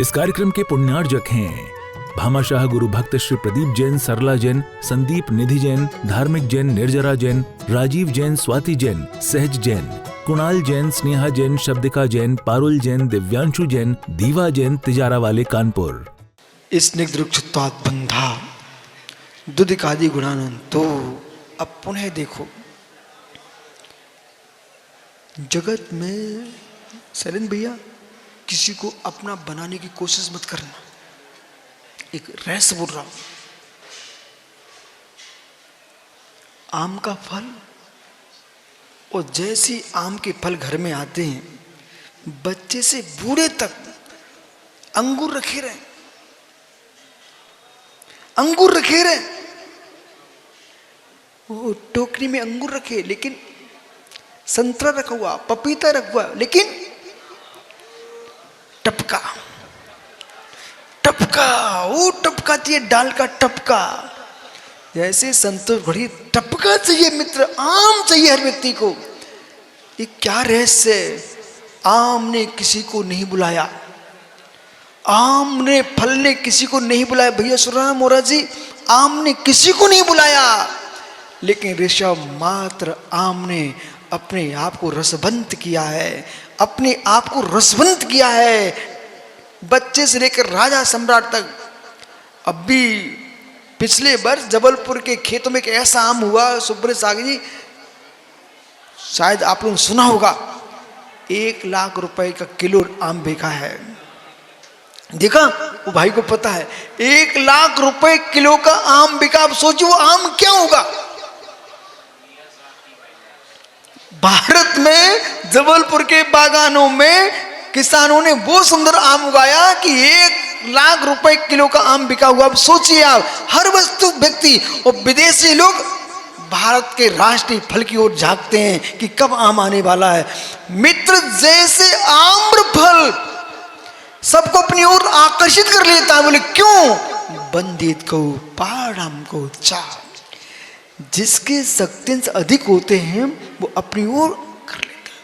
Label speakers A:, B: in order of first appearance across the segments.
A: इस कार्यक्रम के पुण्यार्जक हैं भामाशाह गुरु भक्त श्री प्रदीप जैन, सरला जैन, संदीप निधि जैन, धार्मिक जैन, निर्जरा जैन, राजीव जैन, स्वाति जैन, सहज जैन, कुणाल जैन, स्नेहा जैन, शब्दिका जैन, पारुल जैन, दिव्यांशु जैन, दीवा जैन, तिजारा वाले कानपुर।
B: स्निग्धरुक्षत्वात् बंधा दुदिकादि गुणानंतो। अब पुनः देखो, जगत में शैलेंद्र भैया किसी को अपना बनाने की कोशिश मत करना। एक रहस्य बोल रहा हूं, आम का फल और जैसे आम के फल घर में आते हैं, बच्चे से बूढ़े तक अंगूर रखे रहे, अंगूर रखे रहे, वो टोकरी में अंगूर रखे, लेकिन संतरा रखा हुआ, पपीता रखा हुआ, लेकिन टपका टपका, वो टपकाती है डाल का टपका। जैसे संतोष घड़ी टपका चाहिए मित्र, आम चाहिए हर व्यक्ति को। ये क्या रहस्य है? आम ने किसी को नहीं बुलाया, आम ने फल ने किसी को नहीं बुलाया। भैया सुराम मोरा जी, आम ने किसी को नहीं बुलाया, लेकिन ऋषभ मात्र आम ने अपने आप को रसवंत किया है, अपने आप को रसवंत किया है। बच्चे से लेकर राजा सम्राट तक। अब भी पिछले वर्ष जबलपुर के खेतों में एक ऐसा आम हुआ, सुब्रत सागर जी, शायद आप लोगों ने सुना होगा, 1 लाख रुपए का किलो आम बिका है। देखा, वो भाई को पता है 1 लाख रुपए किलो का आम बिका। अब सोचिए वो आम क्या होगा। भारत में जबलपुर के बागानों में किसानों ने वो सुंदर आम उगाया कि 1 लाख रुपए किलो का आम बिका हुआ। अब सोचिए आप, हर वस्तु व्यक्ति और विदेशी लोग भारत के राष्ट्रीय फल की ओर झांकते हैं कि कब आम आने वाला है। मित्र, जैसे आम्र फल सबको अपनी ओर आकर्षित कर लेता है। बोले क्यों? बंदित को पाड़म को चा, जिसके शक्तियांश अधिक होते हैं वो अपनी ओर कर लेता है,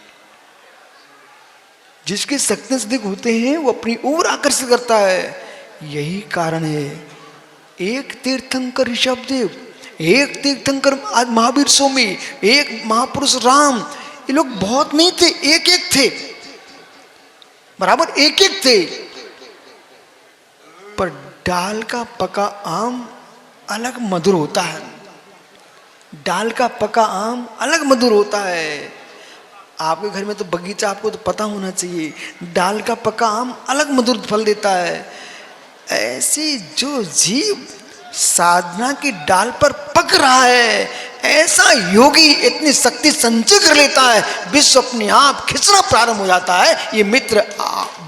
B: जिसके शक्तियांश अधिक होते हैं वो अपनी ओर आकर्षित करता है। यही कारण है एक तीर्थंकर ऋषभदेव, एक तीर्थंकर महावीर स्वामी, एक महापुरुष राम, ये लोग बहुत नहीं थे, एक एक थे, बराबर एक एक थे। पर डाल का पका आम अलग मधुर होता है, डाल का पका आम अलग मधुर होता है। आपके घर में तो बगीचा, आपको तो पता होना चाहिए, डाल का पका आम अलग मधुर फल देता है। ऐसी जो जीव साधना की डाल पर पक रहा है, ऐसा योगी इतनी शक्ति संचय कर लेता है, विश्व अपने आप खिंचना प्रारंभ हो जाता है। ये मित्र,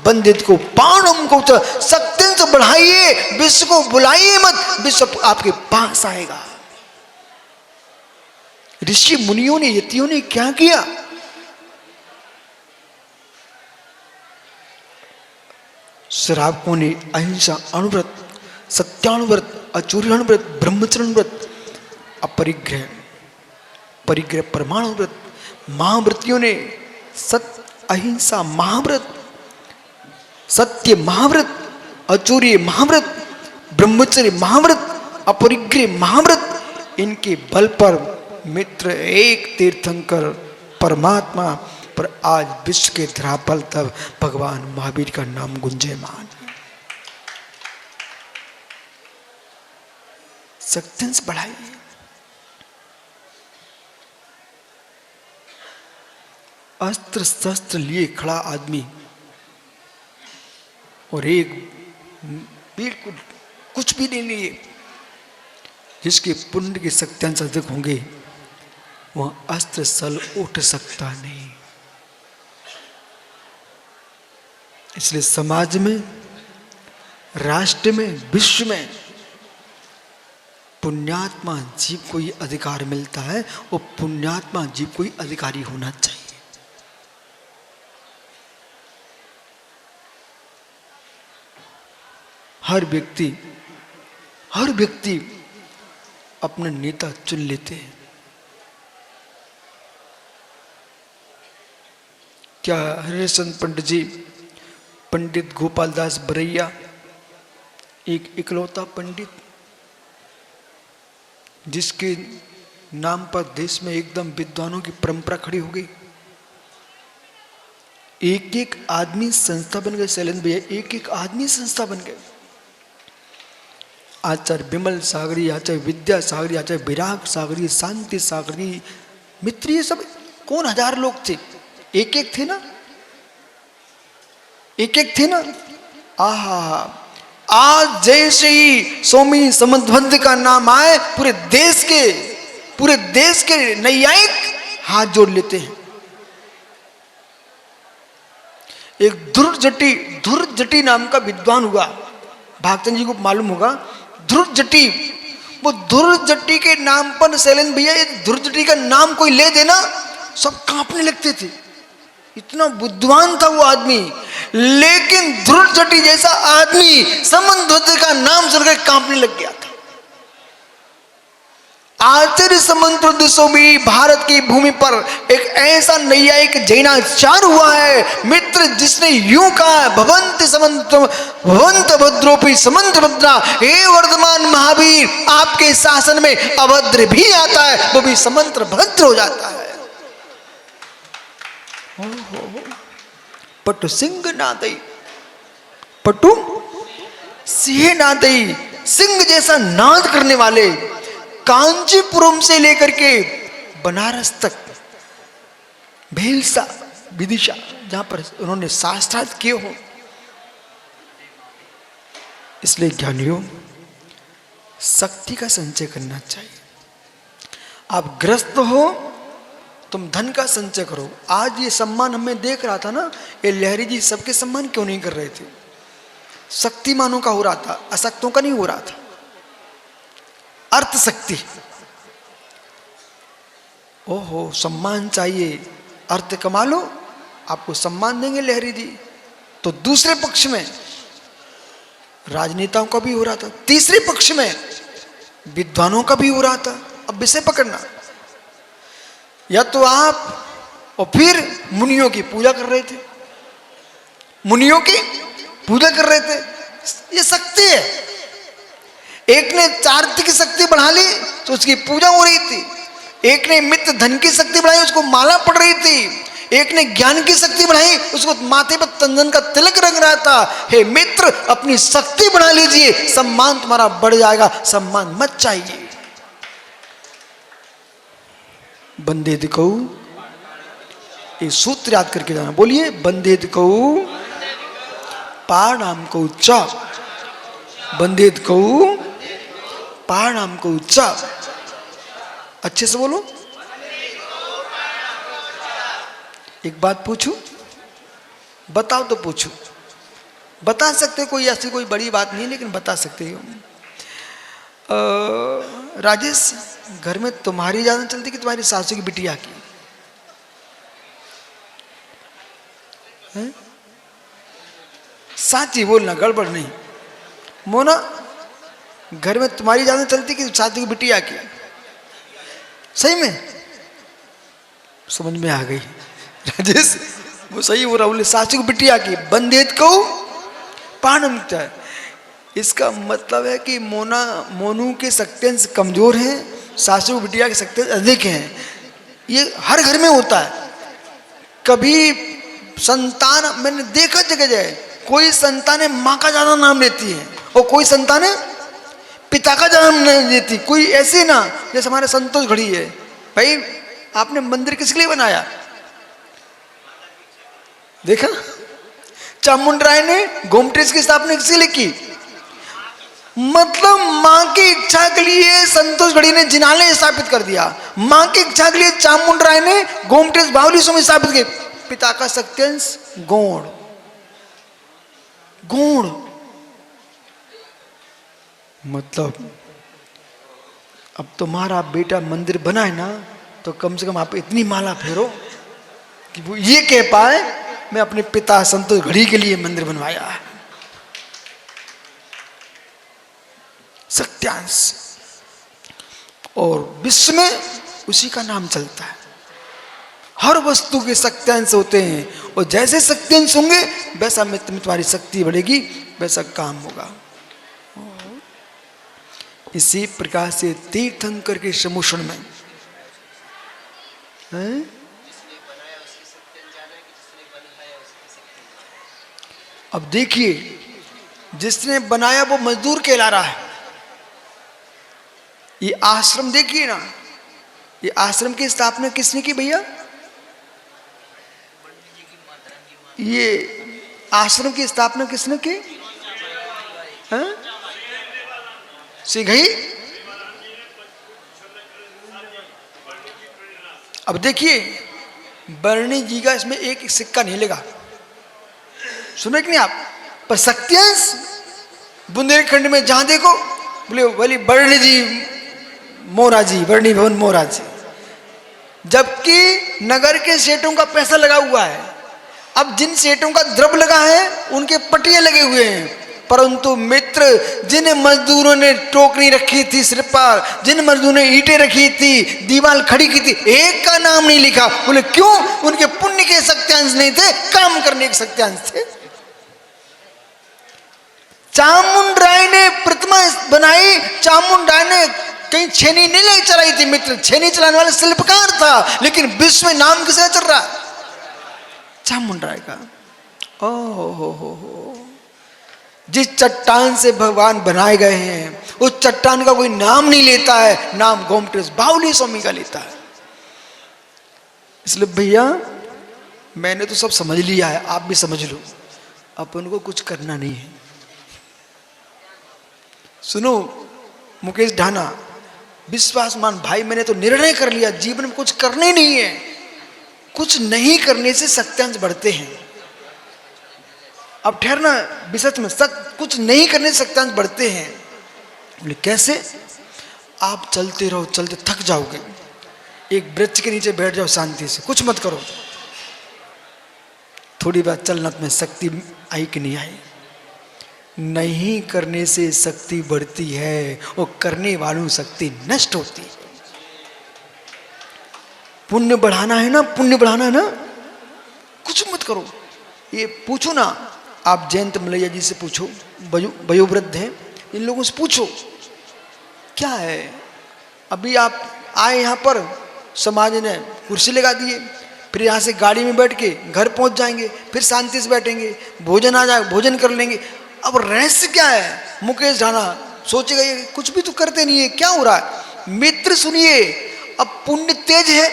B: बंदित को पाणम को शक्ति से बढ़ाइए, विश्व को बुलाइए मत, विश्व आपके पास आएगा। ऋषि मुनियों ने, यतियों ने क्या किया? श्रावकों ने अहिंसा अनुव्रत, सत्यानुव्रत, अचूर्यानुव्रत, ब्रह्मचर्यानुव्रत, अपरिग्रह, परिग्रह परमाणुव्रत, महाव्रतियों ने सत्य अहिंसा महाव्रत, सत्य महाव्रत, अचूर्य महाव्रत, ब्रह्मचर्य महाव्रत, अपरिग्रह महाव्रत, इनके बल पर मित्र एक तीर्थंकर परमात्मा पर आज विश्व के धरातल तब भगवान महावीर का नाम गुंजयमान। शक्तियांश बढ़ाइए। अस्त्र शस्त्र लिए खड़ा आदमी और एक बिल्कुल कुछ भी नहीं लिए, जिसके पुण्य के शक्तियांश अधिक होंगे, वह अस्त्र सल उठ सकता नहीं। इसलिए समाज में, राष्ट्र में, विश्व में पुण्यात्मा जीव को ही अधिकार मिलता है और पुण्यात्मा जीव को ही अधिकारी होना चाहिए। हर व्यक्ति अपना नेता चुन लेते हैं। क्या हरिश्चंद्र पंडित जी पंडित गोपाल दास बरैया, एक इकलौता पंडित जिसके नाम पर देश में एकदम विद्वानों की परंपरा खड़ी हो गई। एक एक आदमी संस्था बन गए शैलेंद्र भैया, एक एक आदमी संस्था बन गए। आचार्य विमल सागरी, आचार्य विद्या सागरी, आचार्य विराग सागरी, शांति सागरी, मित्र, ये सब कौन हजार लोग थे, एक एक थे ना, एक एक थे ना। आहा, आज जैसे ही स्वामी समंतभद्र का नाम आए पूरे देश के नैयायिक हाथ जोड़ लेते हैं। एक ध्रुव जटी नाम का विद्वान हुआ, भागचंद जी को मालूम होगा, ध्रुव जटी। वो ध्रुव जटी के नाम पर शैलेंद्र भैया, ये ध्रुव जटी का नाम कोई ले देना सब कांपने लगते थे, इतना बुद्धिमान था वो आदमी। लेकिन ध्रुव जटी जैसा आदमी समंतभद्र का नाम सुनकर कांपने लग गया था। आचार्य समंतभद्र स्वामी भारत की भूमि पर एक ऐसा नैयायिक जैनाचार्य हुआ है मित्र, जिसने यूं कहा, भवंत भद्रोपि समंतभद्रा, हे वर्धमान महावीर, आपके शासन में अभद्र भी आता है, वो भी समंत भद्र हो जाता है। पटु सिंह नादई, पटु सिंह नादई, सिंह जैसा नाद करने वाले, कांचीपुरम से लेकर के बनारस तक, भेलसा, विदिशा, जहां पर उन्होंने शास्त्रार्थ किए हो। इसलिए ज्ञानियों, शक्ति का संचय करना चाहिए। आप ग्रस्त हो, तुम धन का संचय करो। आज ये सम्मान हमें देख रहा था ना, ये लहरी जी सबके सम्मान क्यों नहीं कर रहे थे? शक्तिमानों का हो रहा था, अशक्तों का नहीं हो रहा था। अर्थ शक्ति, ओहो, सम्मान चाहिए, अर्थ कमा लो, आपको सम्मान देंगे लहरी जी। तो दूसरे पक्ष में राजनेताओं का भी हो रहा था, तीसरे पक्ष में विद्वानों का भी हो रहा था। अब विषय पकड़ना, या तो आप और फिर मुनियों की पूजा कर रहे थे, मुनियों की पूजा कर रहे थे, ये शक्ति है। एक ने चारित्र की शक्ति बढ़ा ली तो उसकी पूजा हो रही थी, एक ने मित्र धन की शक्ति बढ़ाई, उसको माला पड़ रही थी, एक ने ज्ञान की शक्ति बढ़ाई, उसको माथे पर चंदन का तिलक रंग रहा था। हे मित्र, अपनी शक्ति बढ़ा लीजिए, सम्मान तुम्हारा बढ़ जाएगा, सम्मान मत चाहिए। बंदे दिखो, ये सूत्र याद करके जाना, बोलिए, बंदे दिखो पाणाम को उच्चा, बंदे दिखो पाणाम को उच्चा, अच्छे से बोलो। एक बात पूछूं, बताओ तो पूछूं, बता सकते कोई, ऐसी कोई बड़ी बात नहीं, लेकिन बता सकते हो। राजेश, घर में तुम्हारी ज्यादा चलती कि तुम्हारी सासू की बिटिया की? साची बोलना, गड़बड़ नहीं। मोना, घर में तुम्हारी ज्यादा चलती कि सासू की बिटिया की? सही में समझ में आ गई राजेश, वो सही हो रहा, बोले सासू की बिटिया की। बंदेत को पानम, इसका मतलब है कि मोनू के शक्तियांश कमजोर हैं, सासू बिटिया के शक्ति अधिक हैं। ये हर घर में होता है। कभी संतान, मैंने देखा जगह जगह, कोई संतानें माँ का ज्यादा नाम लेती है और कोई संतानें पिता का ज्यादा नाम लेती। कोई ऐसे ना, जैसे हमारे संतोष घड़ी है, भाई आपने मंदिर किसके लिए बनाया? देखा, चामुंडराय ने गोमटेश की स्थापना किसके लिए की? मतलब मां की इच्छा के लिए संतोष गढ़ी ने जिनालय स्थापित कर दिया, मां की इच्छा के लिए चामुंडराय ने गोमटेश बावली स्वामी स्थापित किए। पिता का शक्तियांश गौण, गौण मतलब अब तुम्हारा बेटा मंदिर बना है ना, तो कम से कम आप इतनी माला फेरो कि वो ये कह पाए मैं अपने पिता संतोष घड़ी के लिए मंदिर बनवाया है। सत्यांश, और विश्व में उसी का नाम चलता है। हर वस्तु के शक्तियांश होते हैं, और जैसे शक्तियांश होंगे वैसा मित्र में तुम्हारी शक्ति बढ़ेगी, वैसा काम होगा। इसी प्रकार से तीर्थंकर के समूषण में अब देखिए, जिसने बनाया वो मजदूर कहला रहा है। ये आश्रम देखिए ना, ये आश्रम की स्थापना किसने की भैया? ये आश्रम की स्थापना किसने की? सिंघई। अब देखिए, बरनी जी का इसमें एक सिक्का नहीं लेगा, सुने कि नहीं आप? पर शक्तियांश बुंदेलखंड में जहां देखो बोले बोली बरनी जी मोरा जी, बरनी भवन मोरा जी, जबकि नगर के सेठों का पैसा लगा हुआ है। अब जिन सेठों का द्रव्य लगा है उनके पटिए लगे हुए हैं, परंतु मित्र जिन मजदूरों ने टोकरी रखी थी सिर पर, जिन मजदूरों ने ईंटें रखी थी, दीवार खड़ी की थी, एक का नाम नहीं लिखा। बोले क्यों? उनके पुण्य के शक्तियांश नहीं थे, काम करने के शक्तियांश थे। चामुंड राय ने प्रतिमा बनाई, चामुंड राय ने कहीं छेनी नहीं ले चलाई थी मित्र, छेनी चलाने वाला शिल्पकार था, लेकिन विश्व में नाम किसका चल रहा? चामुंड राय का। ओ जिस चट्टान से भगवान बनाए गए हैं उस चट्टान का कोई नाम नहीं लेता है, नाम गोमटेश बावली स्वामी का लेता है। इसलिए भैया मैंने तो सब समझ लिया है, आप भी समझ लो, अपन को कुछ करना नहीं है। सुनो मुकेश ढाना, विश्वासमान भाई, मैंने तो निर्णय कर लिया जीवन में कुछ करना ही नहीं है। कुछ नहीं करने से शक्तियांश बढ़ते हैं। अब ठहरना विसर्च में, कुछ नहीं करने से शक्तियांश बढ़ते हैं। बोले कैसे? आप चलते रहो, चलते थक जाओगे, एक वृक्ष के नीचे बैठ जाओ शांति से, कुछ मत करो, थोड़ी बात चलना तुम्हें शक्ति आई कि नहीं आई। नहीं करने से शक्ति बढ़ती है और करने वालों शक्ति नष्ट होती है। पुण्य बढ़ाना है ना, पुण्य बढ़ाना है ना, कुछ मत करो। ये पूछो ना, आप जयंत मलैया जी से पूछो, वयोवृद्ध हैं, इन लोगों से पूछो क्या है। अभी आप आए यहाँ पर, समाज ने कुर्सी लगा दिए, फिर यहाँ से गाड़ी में बैठ के घर पहुँच जाएंगे, फिर शांति से बैठेंगे, भोजन आ जाए भोजन कर लेंगे। अब रहस्य क्या है? मुकेश ढाना सोचेगा ये कुछ भी तो करते नहीं है, क्या हो रहा है? मित्र सुनिए, अब पुण्य तेज है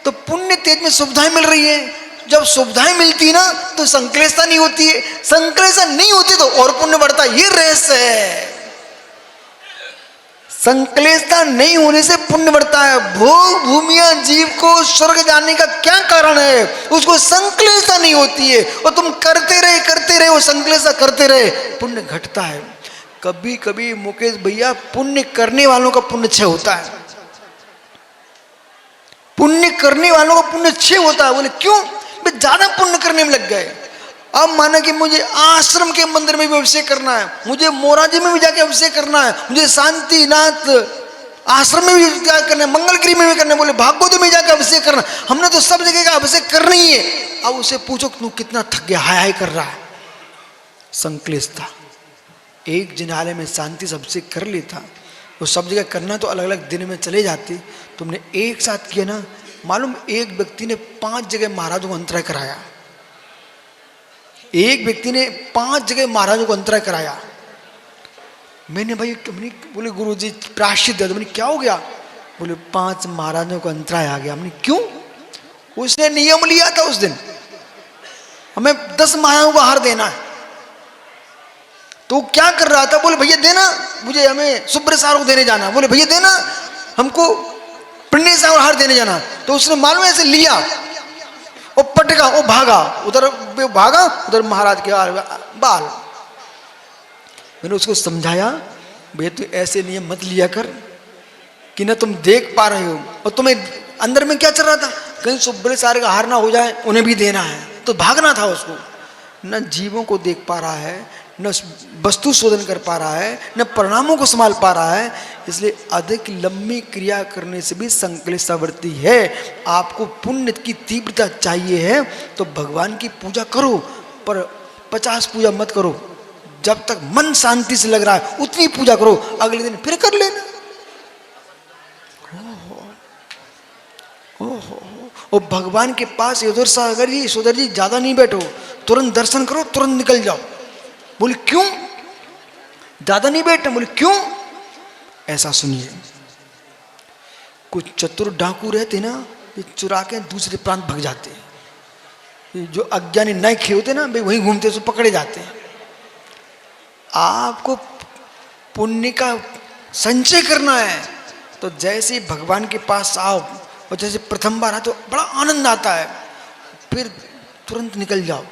B: तो पुण्य तेज में सुविधाएं मिल रही है। जब सुविधाएं मिलती है ना तो संक्लेशता नहीं होती है, संक्लेशता नहीं होती तो और पुण्य बढ़ता है। ये रहस्य है, संक्लेशता नहीं होने से पुण्य बढ़ता है। भोग भूमिया जीव को स्वर्ग जाने का क्या कारण है? उसको संक्लेशता नहीं होती है, और तुम करते रहे वो संक्लेशता करते रहे, पुण्य घटता है। कभी कभी मुकेश भैया पुण्य करने वालों का पुण्य क्षय होता है, पुण्य करने वालों का पुण्य क्षय होता है। बोले क्यों? वे ज्यादा पुण्य करने में लग गए। अब माना कि मुझे आश्रम के मंदिर में भी अभिषेक करना है, मुझे मोराजी में भी जाके अभिषेक करना है, मुझे शांतिनाथ आश्रम में भी जाकर करना है, मंगलगिरी में भी करना है, बोले भागवत में जाकर अभिषेक करना, हमने तो सब जगह का अभिषेक करना ही है। अब उसे पूछो तू कितना थक गया, हाय हाय कर रहा है, संक्लेश था। एक जिनालय में शांति से अभिषेक कर लेता, वो सब जगह करना तो अलग अलग दिन में चले जाते, तुमने एक साथ किया ना। मालूम एक व्यक्ति ने 5 जगह महाराजों को अंतराय कराया, एक व्यक्ति ने 5 जगह महाराजों को अंतराय कराया। मैंने भाई बोले गुरु जी प्रायश्चित दे दो। मैंने क्या हो गया? बोले 5 महाराजों को अंतराय आ गया। मैंने क्यों? उसने नियम लिया था उस दिन, हमें 10 महाराजों को हार देना है। तो क्या कर रहा था? बोले भैया देना, मुझे हमें सुब्र सार को देने जाना। बोले भैया देना, हमको पिंडी साहब हार देने जाना। तो उसने मालूम ऐसे लिया और पटका, वो भागा, उधर भागा, उधर महाराज के बाल। मैंने उसको समझाया, भैया तू ऐसे नियम मत लिया कर कि ना तुम देख पा रहे हो और तुम्हें अंदर में क्या चल रहा था, कहीं सुब्रे सारे का हार ना हो जाए, उन्हें भी देना है, तो भागना था उसको। न जीवों को देख पा रहा है, न वस्तु शोधन कर पा रहा है, न परिणामों को संभाल पा रहा है, इसलिए अधिक लंबी क्रिया करने से भी संक्लेशावर्ती है। आपको पुण्य की तीव्रता चाहिए है तो भगवान की पूजा करो, पर 50 पूजा मत करो। जब तक मन शांति से लग रहा है उतनी पूजा करो, अगले दिन फिर कर लेना। और भगवान के पास यशोधर सागर जी, यशोधर जी ज्यादा नहीं बैठो, तुरंत दर्शन करो, तुरंत निकल जाओ। बोले क्यों ज्यादा नहीं बैठना? बोले क्यों? ऐसा सुनिए, कुछ चतुर डाकू रहते ना, ये चुरा के दूसरे प्रांत भाग जाते हैं। ये जो अज्ञानी नाइखे होते ना, वे वहीं घूमते तो पकड़े जाते हैं। आपको पुण्य का संचय करना है तो जैसे भगवान के पास आओ, और जैसे प्रथम बार आए तो बड़ा आनंद आता है, फिर तुरंत निकल जाओ।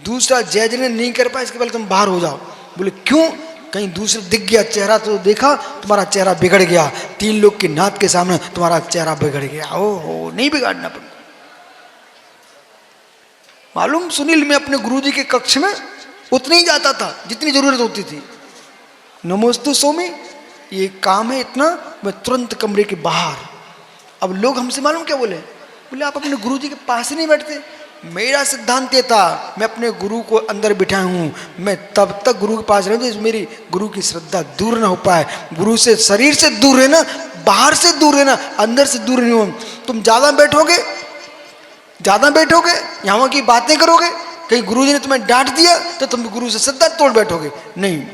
B: दूसरा जय जय नहीं कर पाए, इसके पहले तुम बाहर हो जाओ। बोले क्यों? कहीं दूसरे दिख गया चेहरा तो देखा, तुम्हारा चेहरा बिगड़ गया, 3 लोग के नाथ के सामने तुम्हारा चेहरा बिगड़ गया। ओहो, नहीं बिगाड़ना पड़ता। मालूम, सुनील मैं अपने गुरुजी के कक्ष में उतनी ही जाता था जितनी जरूरत होती थी। नमोस्तु स्वामी, ये काम है इतना, मैं तुरंत कमरे के बाहर। अब लोग हमसे मालूम क्या बोले? बोले आप अपने गुरुजी के पास ही नहीं बैठते। मेरा सिद्धांत ये था, मैं अपने गुरु को अंदर बिठाया हूँ, मैं तब तक गुरु के पास रहूँ तो मेरी गुरु की श्रद्धा दूर ना हो पाए। गुरु से शरीर से दूर रहना, बाहर से दूर रहना, अंदर से दूर नहीं हो। तुम ज्यादा बैठोगे, यहाँ की बातें करोगे, कहीं गुरुजी ने तुम्हें डांट दिया तो तुम गुरु से श्रद्धा तोड़ बैठोगे। नहीं,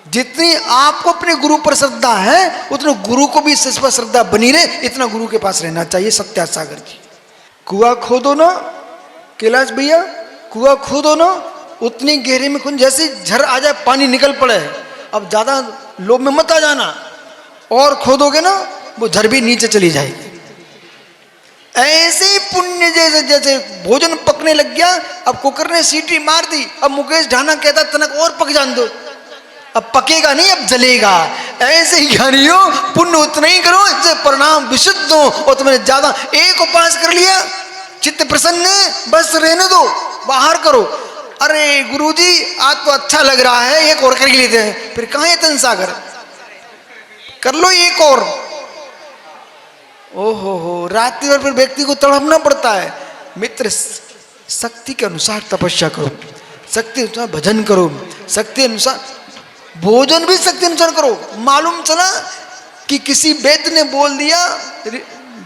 B: जितनी आपको अपने गुरु पर श्रद्धा है उतना गुरु को भी इस पर श्रद्धा बनी रहे, इतना गुरु के पास रहना चाहिए। सत्या सागर जी, कुआं खोदो ना कैलाश भैया, कुआं खोदो ना, उतनी गहरे में खुद जैसे झर आ जाए पानी निकल पड़े। अब ज्यादा लोभ में मत आ जाना, और खोदोगे ना वो झर भी नीचे चली जाएगी। ऐसे पुण्य जैसे जैसे भोजन पकने लग गया, अब कुकर ने सीटी मार दी, अब मुकेश ढाना कहता तनक और पक जान दो, अब पकेगा नहीं, अब जलेगा। ऐसे ही ज्ञानियों पुण्य उतना ही करो इससे परिणाम विशुद्ध हो। और तुमने ज्यादा एक उपास कर लिया, चित्त प्रसन्न है, बस रहने दो, बाहर करो। अरे गुरुजी आज तो अच्छा लग रहा है, एक और कर लेते हैं, फिर कहाँ है तन सागर? कर लो एक और। ओहो हो, रात्रि भर फिर व्यक्ति को तड़पना पड़ता है। मित्र, शक्ति के अनुसार तपस्या करो, शक्ति अनुसार भजन करो, शक्ति अनुसार भोजन भी शक्ति अनुसार करो। मालूम चला कि किसी वैद्य ने बोल दिया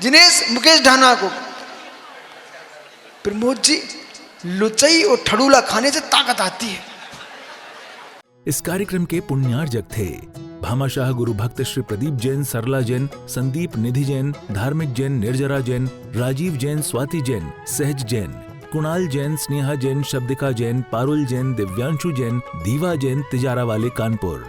B: जिनेश मुकेश ढाना को, प्रमोद जी लुचई और ठड़ूला खाने से ताकत आती है।
A: इस कार्यक्रम के पुण्यार्जक थे भामाशाह गुरु भक्त श्री प्रदीप जैन, सरला जैन, संदीप निधि जैन, धार्मिक जैन, निर्जरा जैन, राजीव जैन, स्वाति जैन, सहज जैन, कुणाल जैन, स्नेहा जैन, शब्दिका जैन, पारुल जैन, दिव्यांशु जैन, दीवा जैन, तिजारा वाले कानपुर।